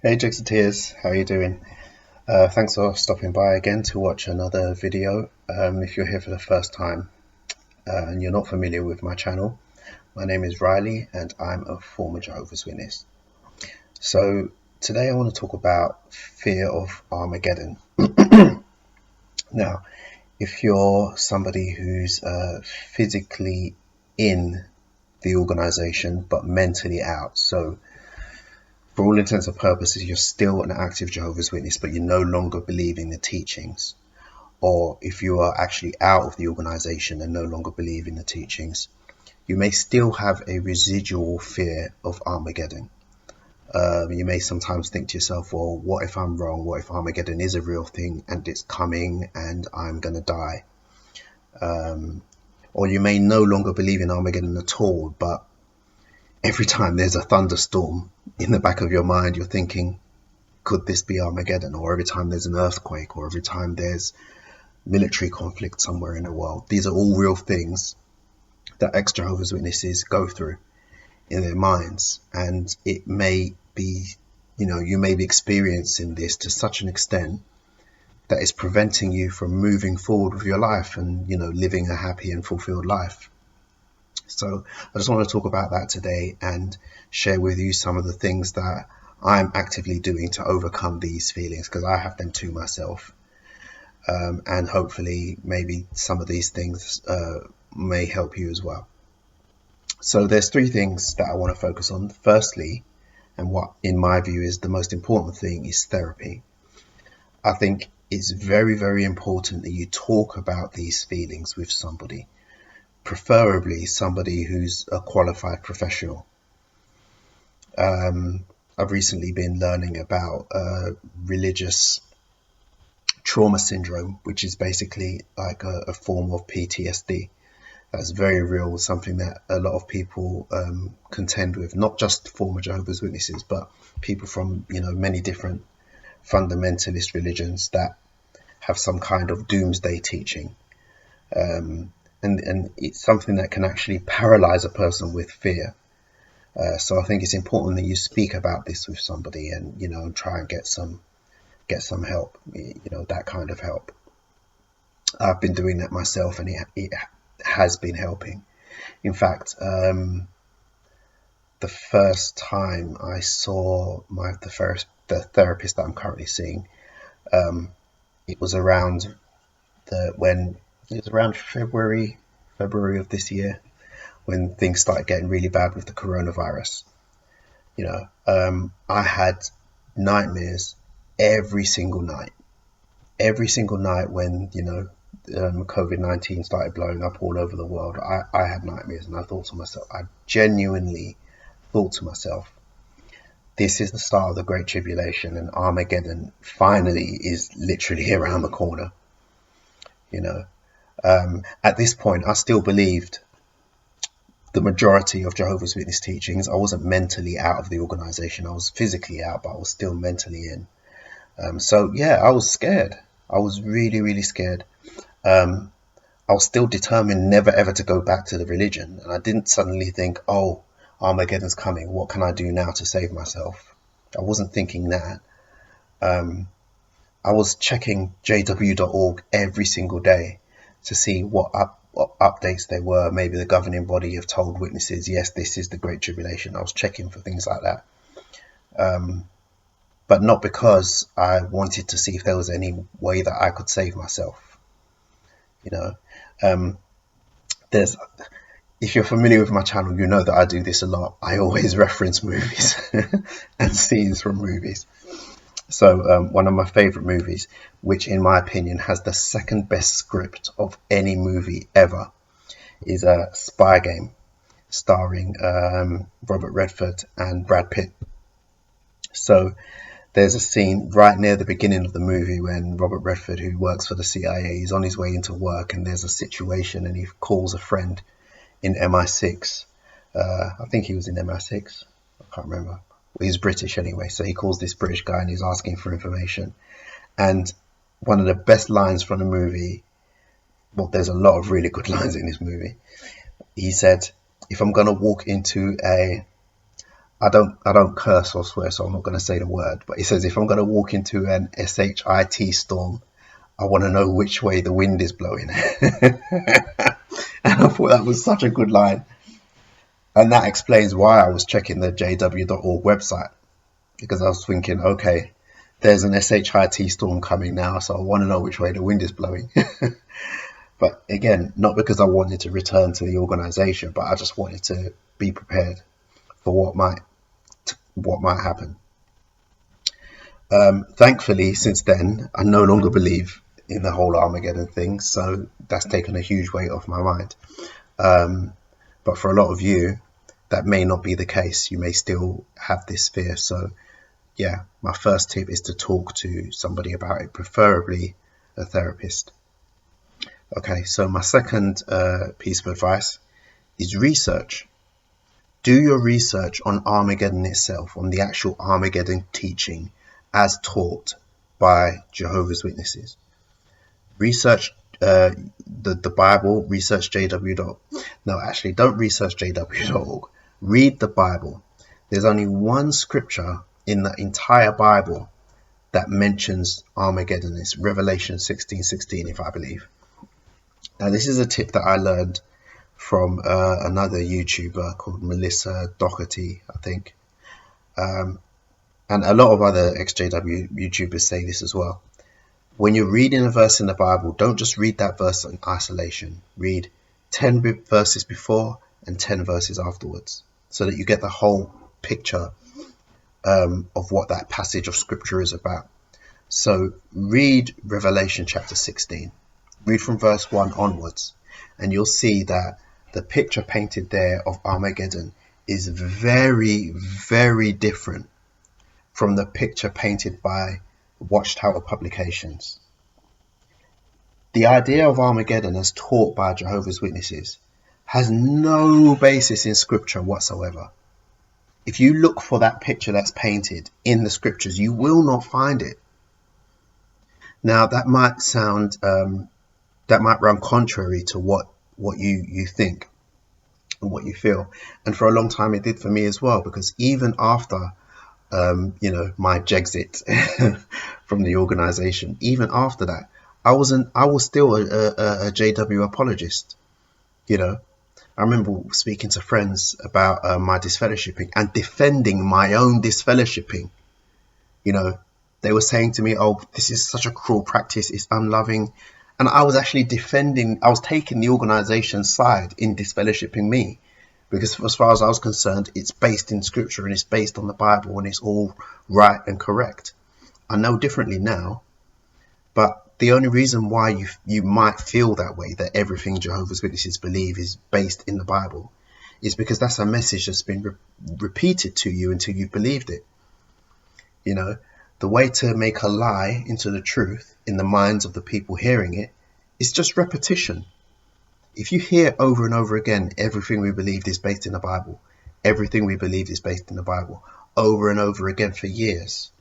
Hey Tears, how are you doing? Thanks for stopping by again to watch another video. If you're here for the first time and you're not familiar with my channel, my name is Riley and I'm a former Jehovah's Witness. So today I want to talk about fear of Armageddon. Now, if you're somebody who's physically in the organization but mentally out, so for all intents and purposes, you're still an active Jehovah's Witness, but you no longer believe in the teachings. Or if you are actually out of the organization and no longer believe in the teachings, you may still have a residual fear of Armageddon. You may sometimes think to yourself, well, what if I'm wrong? What if Armageddon is a real thing and it's coming and I'm going to die? Or you may no longer believe in Armageddon at all, but every time there's a thunderstorm in the back of your mind, you're thinking, could this be Armageddon? Or every time there's an earthquake, or every time there's military conflict somewhere in the world. These are all real things that ex-Jehovah's Witnesses go through in their minds. And it may be, you may be experiencing this to such an extent that it's preventing you from moving forward with your life and, living a happy and fulfilled life. So I just want to talk about that today and share with you some of the things that I'm actively doing to overcome these feelings, because I have them too myself. And hopefully maybe some of these things may help you as well. So there's three things that I want to focus on. Firstly, and what in my view is the most important thing, is therapy. I think it's very, very important that you talk about these feelings with somebody, preferably somebody who's a qualified professional. I've recently been learning about religious trauma syndrome, which is basically like a form of PTSD. That's very real, something that a lot of people contend with, not just former Jehovah's Witnesses, but people from many different fundamentalist religions that have some kind of doomsday teaching. And it's something that can actually paralyze a person with fear. So I think it's important that you speak about this with somebody and try and get some help, that kind of help. I've been doing that myself, and it has been helping. In fact, the first time I saw the therapist that I'm currently seeing, it was around February of this year, when things started getting really bad with the coronavirus. I had nightmares every single night when COVID-19 started blowing up all over the world. I had nightmares, and I genuinely thought to myself, this is the start of the Great Tribulation, and Armageddon finally is literally around the corner. At this point, I still believed the majority of Jehovah's Witness teachings. I wasn't mentally out of the organization. I was physically out, but I was still mentally in. So yeah, I was scared. I was really, really scared. I was still determined never ever to go back to the religion. And I didn't suddenly think, oh, Armageddon's coming, what can I do now to save myself? I wasn't thinking that. I was checking jw.org every single day to see what updates there were. Maybe the governing body have told witnesses, yes, this is the Great Tribulation. I was checking for things like that. But not because I wanted to see if there was any way that I could save myself. If you're familiar with my channel, you know that I do this a lot. I always reference movies and scenes from movies. So one of my favorite movies, which in my opinion has the second best script of any movie ever, is a Spy Game, starring Robert Redford and Brad Pitt. So there's a scene right near the beginning of the movie when Robert Redford, who works for the CIA, is on his way into work, and there's a situation, and he calls a friend in MI6. I think he was in MI6. I can't remember. He's British anyway, so he calls this British guy and he's asking for information. And one of the best lines from the movie, well, there's a lot of really good lines in this movie. He said, if I'm going to walk into a I don't curse or swear, so I'm not going to say the word. But it says if I'm going to walk into an shit storm, I want to know which way the wind is blowing. And I thought that was such a good line. And that explains why I was checking the jw.org website, because I was thinking, okay, there's an shit storm coming now, so I want to know which way the wind is blowing. But again, not because I wanted to return to the organization, but I just wanted to be prepared for what might happen. Thankfully, since then, I no longer believe in the whole Armageddon thing, so that's taken a huge weight off my mind. But for a lot of you, that may not be the case. You may still have this fear. So yeah, my first tip is to talk to somebody about it, preferably a therapist. Okay, so my second piece of advice is research. Do your research on Armageddon itself, on the actual Armageddon teaching as taught by Jehovah's Witnesses. Research the Bible, research JW. No, actually, don't research JW.org. Read the Bible. There's only one scripture in the entire Bible that mentions Armageddon. It's Revelation 16:16, if I believe. Now, this is a tip that I learned from another YouTuber called Melissa Doherty, I think. And a lot of other ex-JW YouTubers say this as well. When you're reading a verse in the Bible, don't just read that verse in isolation. Read 10 verses before and 10 verses afterwards, so that you get the whole picture of what that passage of scripture is about. So read Revelation chapter 16. Read from verse 1 onwards, and you'll see that the picture painted there of Armageddon is very, very different from the picture painted by Watchtower publications. The idea of Armageddon as taught by Jehovah's Witnesses has no basis in scripture whatsoever. If you look for that picture that's painted in the scriptures, you will not find it. Now, that might sound, that might run contrary to what you think and what you feel. And for a long time it did for me as well, because even after my Jexit from the organization, even after that, I was still a JW apologist. I remember speaking to friends about my disfellowshipping and defending my own disfellowshipping. They were saying to me, oh, this is such a cruel practice, it's unloving. And I was actually I was taking the organization's side in disfellowshipping me. Because as far as I was concerned, it's based in scripture and it's based on the Bible and it's all right and correct. I know differently now, but the only reason why you might feel that way, that everything Jehovah's Witnesses believe is based in the Bible, is because that's a message that's been repeated to you until you've believed it. The way to make a lie into the truth in the minds of the people hearing it is just repetition. If you hear over and over again, everything we believed is based in the Bible, everything we believe is based in the Bible, over and over again for years,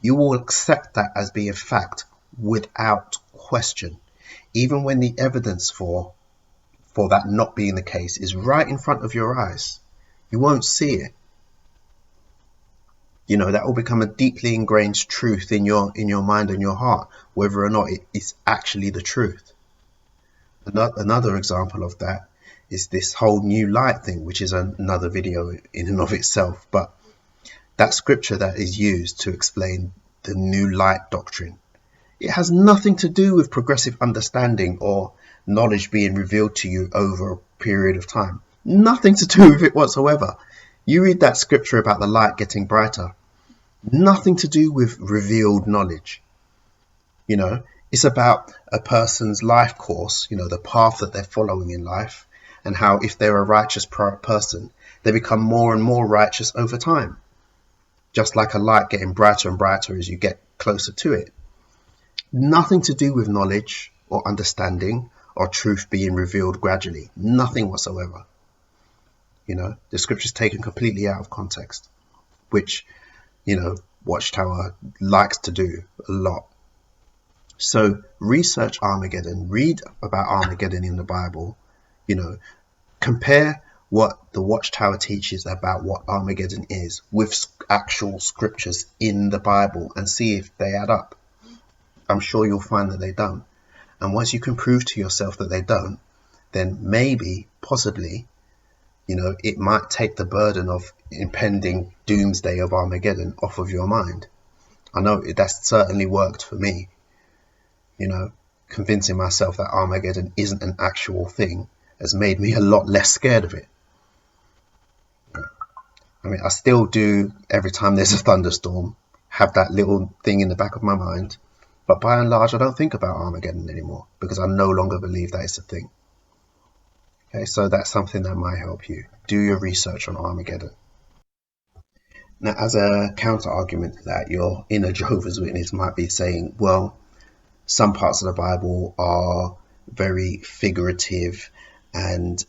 you will accept that as being fact without question, even when the evidence for that not being the case is right in front of your eyes. You won't see it. That will become a deeply ingrained truth in your mind and your heart, whether or not it's actually the truth. Another example of that is this whole new light thing, which is another video in and of itself. But that scripture that is used to explain the new light doctrine, it has nothing to do with progressive understanding or knowledge being revealed to you over a period of time. Nothing to do with it whatsoever. You read that scripture about the light getting brighter. Nothing to do with revealed knowledge. It's about a person's life course, the path that they're following in life, and how if they're a righteous person, they become more and more righteous over time. Just like a light getting brighter and brighter as you get closer to it. Nothing to do with knowledge or understanding or truth being revealed gradually. Nothing whatsoever. The scripture's taken completely out of context, which, Watchtower likes to do a lot. So research Armageddon, read about Armageddon in the Bible, compare what the Watchtower teaches about what Armageddon is with actual scriptures in the Bible and see if they add up. I'm sure you'll find that they don't. And once you can prove to yourself that they don't, then maybe, possibly, you know, it might take the burden of impending doomsday of Armageddon off of your mind. I know that's certainly worked for me, you know, convincing myself that Armageddon isn't an actual thing has made me a lot less scared of it. I mean, I still do, every time there's a thunderstorm, have that little thing in the back of my mind. But by and large, I don't think about Armageddon anymore because I no longer believe that it's a thing. Okay, so that's something that might help you. Do your research on Armageddon. Now, as a counter argument to that, your inner Jehovah's Witness might be saying, well, some parts of the Bible are very figurative and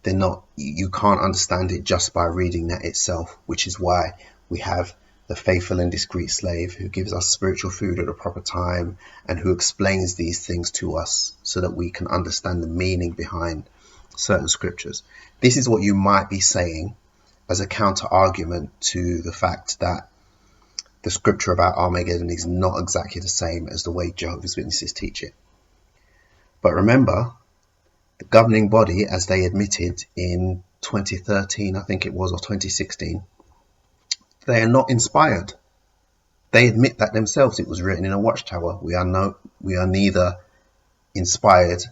they're not, you can't understand it just by reading that itself, which is why we have the faithful and discreet slave who gives us spiritual food at a proper time and who explains these things to us so that we can understand the meaning behind certain scriptures. This is what you might be saying as a counter argument to the fact that the scripture about Armageddon is not exactly the same as the way Jehovah's Witnesses teach it. But remember, the governing body, as they admitted in 2013, I think it was, or 2016, they are not inspired. They admit that themselves. It was written in a Watchtower. We are neither inspired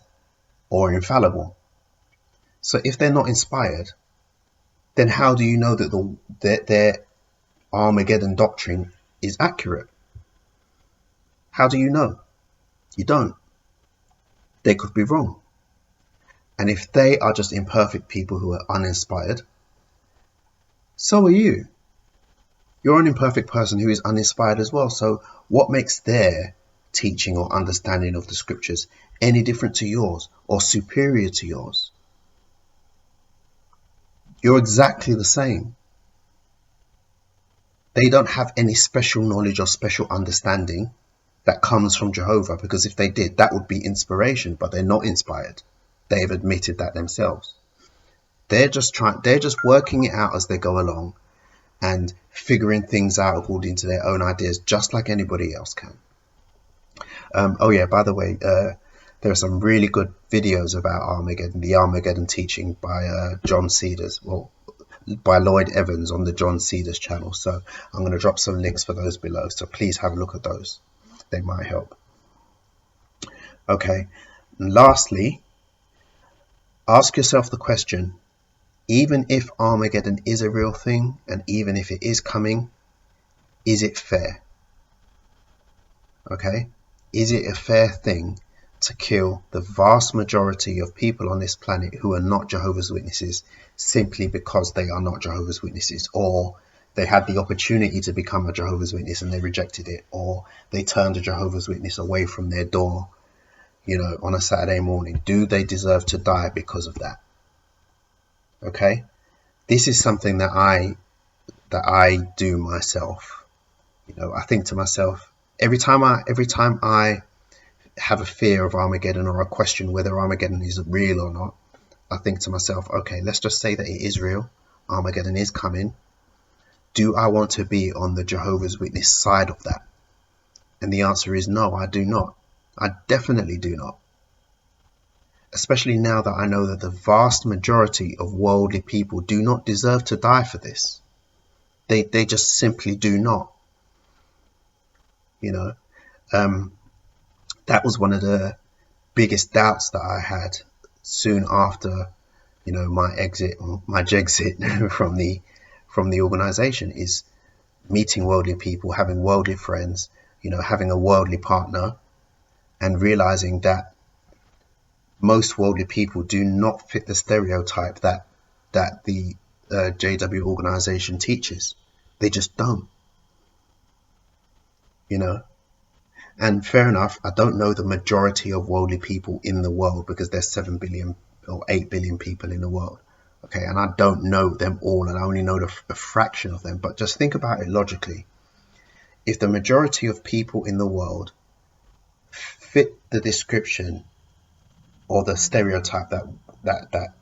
or infallible. So if they're not inspired, then how do you know that their Armageddon doctrine is accurate? How do you know? You don't. They could be wrong. And if they are just imperfect people who are uninspired, so are you. You're an imperfect person who is uninspired as well. So what makes their teaching or understanding of the scriptures any different to yours or superior to yours? You're exactly the same. They don't have any special knowledge or special understanding that comes from Jehovah, because if they did, that would be inspiration, but they're not inspired. They've admitted that themselves. They're just working it out as they go along and figuring things out according to their own ideas, just like anybody else can. Oh yeah, by the way, there are some really good videos about Armageddon, the Armageddon teaching by John Cedars, well, by Lloyd Evans on the John Cedars channel. So I'm going to drop some links for those below. So please have a look at those. They might help. Okay. And lastly, ask yourself the question, even if Armageddon is a real thing, and even if it is coming, is it fair? Okay? Is it a fair thing to kill the vast majority of people on this planet who are not Jehovah's Witnesses simply because they are not Jehovah's Witnesses, or they had the opportunity to become a Jehovah's Witness and they rejected it, or they turned a Jehovah's Witness away from their door, you know, on a Saturday morning? Do they deserve to die because of that? Okay, this is something that I do myself. You know, I think to myself every time I have a fear of Armageddon or a question whether Armageddon is real or not, I think to myself, okay, let's just say that it is real. Armageddon is coming. Do I want to be on the Jehovah's Witness side of that? And the answer is no, I do not. I definitely do not. Especially now that I know that the vast majority of worldly people do not deserve to die for this. They just simply do not. You know, that was one of the biggest doubts that I had soon after, you know, my Jexit from the organization, is meeting worldly people, having worldly friends, you know, having a worldly partner, and realizing that most worldly people do not fit the stereotype that the JW organization teaches. They just don't, you know. And fair enough, I don't know the majority of worldly people in the world, because there's 7 billion or 8 billion people in the world. Okay, and I don't know them all, and I only know a fraction of them. But just think about it logically. If the majority of people in the world fit the description or the stereotype that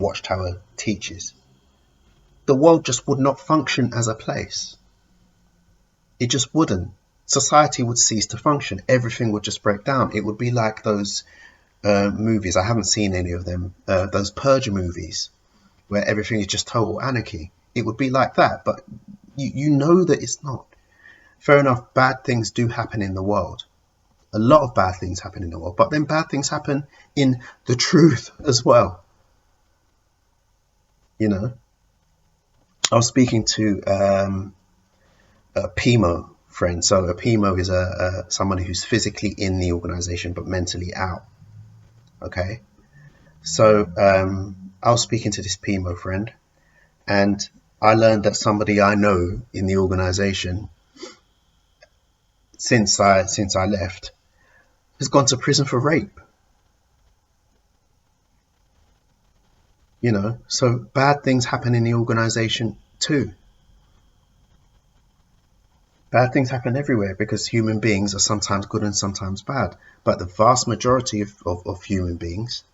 Watchtower teaches, the world just would not function as a place. It just wouldn't. Society would cease to function. Everything would just break down. It would be like those movies. I haven't seen any of them. Those Purge movies where everything is just total anarchy. It would be like that, but you know that it's not. Fair enough, bad things do happen in the world. A lot of bad things happen in the world, but then bad things happen in the truth as well. You know, I was speaking to a PMO friend. So a PMO is someone who's physically in the organization but mentally out. Okay, so I was speaking to this PMO friend, and I learned that somebody I know in the organization since I left has gone to prison for rape. You know, so bad things happen in the organization too. Bad things happen everywhere because human beings are sometimes good and sometimes bad. But the vast majority of human beings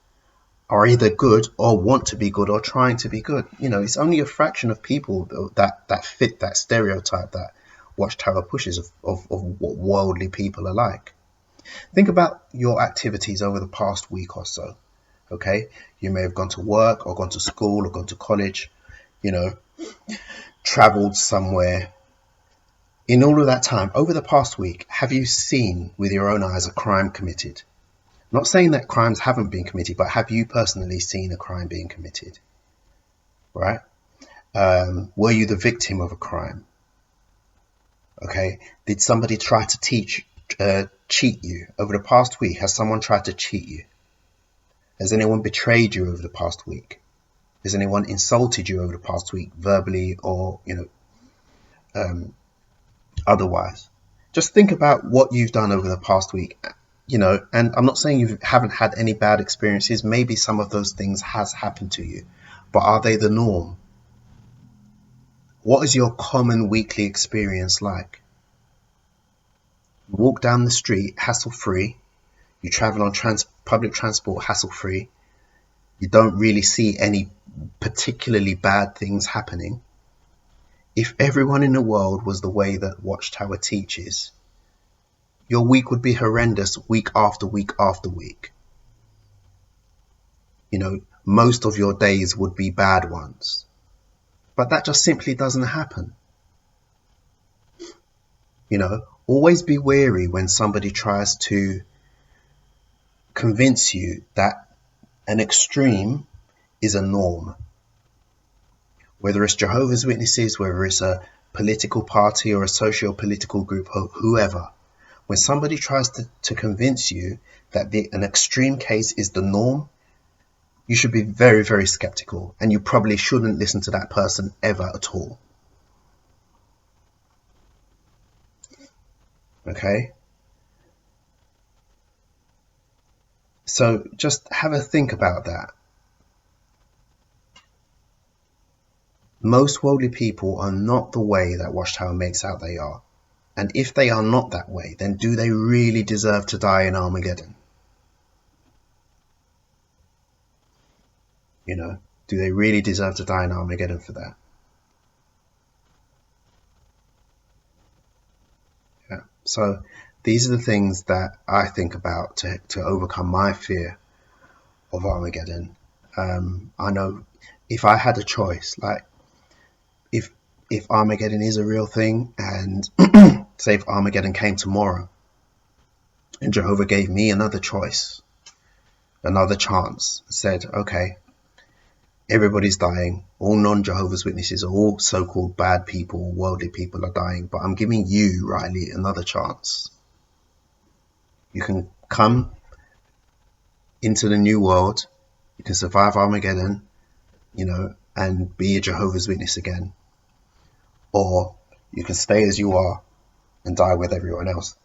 are either good or want to be good or trying to be good. You know, it's only a fraction of people that fit that stereotype that Watchtower pushes of what worldly people are like. Think about your activities over the past week or so. Okay, you may have gone to work or gone to school or gone to college, you know, traveled somewhere. In all of that time, over the past week, have you seen with your own eyes a crime committed? Not saying that crimes haven't been committed, but have you personally seen a crime being committed? Right? Were you the victim of a crime? Okay. Did somebody try to cheat you over the past week? Has someone tried to cheat you? Has anyone betrayed you over the past week? Has anyone insulted you over the past week, verbally or, you know, otherwise? Just think about what you've done over the past week, you know, and I'm not saying you haven't had any bad experiences. Maybe some of those things has happened to you, but are they the norm? What is your common weekly experience like? You walk down the street hassle-free. You travel on public transport hassle-free. You don't really see any particularly bad things happening. If everyone in the world was the way that Watchtower teaches, your week would be horrendous week after week after week. You know, most of your days would be bad ones. But that just simply doesn't happen. You know, always be wary when somebody tries to convince you that an extreme is a norm. Whether it's Jehovah's Witnesses, whether it's a political party or a socio-political group, or whoever, when somebody tries to convince you that an extreme case is the norm, you should be very, very skeptical, and you probably shouldn't listen to that person ever at all. Okay? So just have a think about that. Most worldly people are not the way that Watchtower makes out they are. And if they are not that way, then do they really deserve to die in Armageddon? You know, do they really deserve to die in Armageddon for that? Yeah. So these are the things that I think about to overcome my fear of Armageddon. I know if I had a choice, like if Armageddon is a real thing, and say if Armageddon came tomorrow and Jehovah gave me another choice, another chance, said, okay, everybody's dying, all non-Jehovah's Witnesses, all so-called bad people, worldly people are dying, but I'm giving you, Riley, another chance. You can come into the new world, you can survive Armageddon, you know, and be a Jehovah's Witness again. Or you can stay as you are and die with everyone else.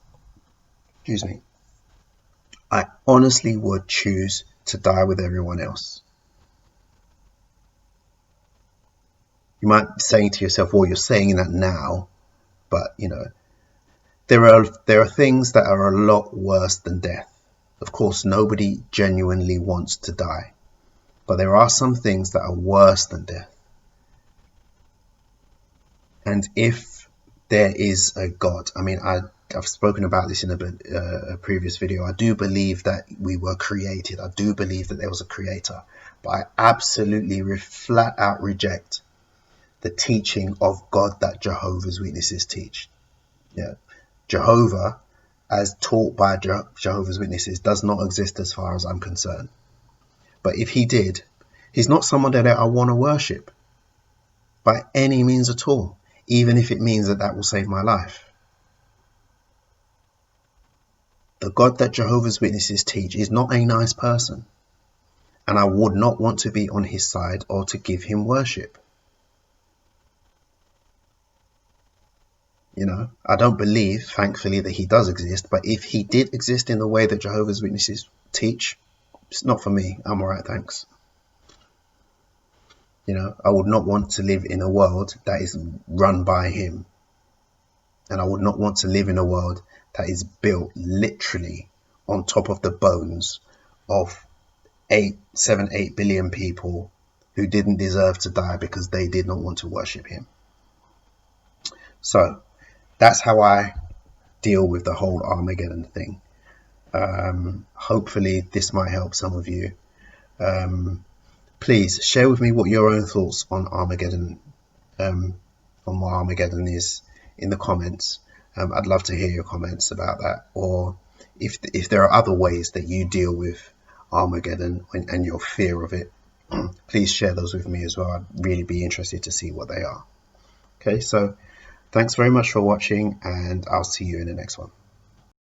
Excuse me. I honestly would choose to die with everyone else. You might be saying to yourself, well, you're saying that now, but you know, there are things that are a lot worse than death. Of course, nobody genuinely wants to die. But there are some things that are worse than death. And if there is a God, I mean, I've spoken about this in a previous video. I do believe that we were created. I do believe that there was a creator. But I absolutely flat out reject the teaching of God that Jehovah's Witnesses teach. Yeah, Jehovah, as taught by Jehovah's Witnesses, does not exist as far as I'm concerned. But if he did, he's not someone that I want to worship by any means at all, even if it means that that will save my life. The God that Jehovah's Witnesses teach is not a nice person, and I would not want to be on his side or to give him worship. You know, I don't believe, thankfully, that he does exist, but if he did exist in the way that Jehovah's Witnesses teach, it's not for me. I'm all right, thanks. You know, I would not want to live in a world that is run by him. And I would not want to live in a world that is built literally on top of the bones of 7, 8 billion people who didn't deserve to die because they did not want to worship him. So that's how I deal with the whole Armageddon thing. Hopefully this might help some of you. Please share with me what your own thoughts on Armageddon, on what Armageddon is, in the comments. I'd love to hear your comments about that, or if there are other ways that you deal with Armageddon and your fear of it, please share those with me as well. I'd really be interested to see what they are. Okay, so thanks very much for watching, and I'll see you in the next one.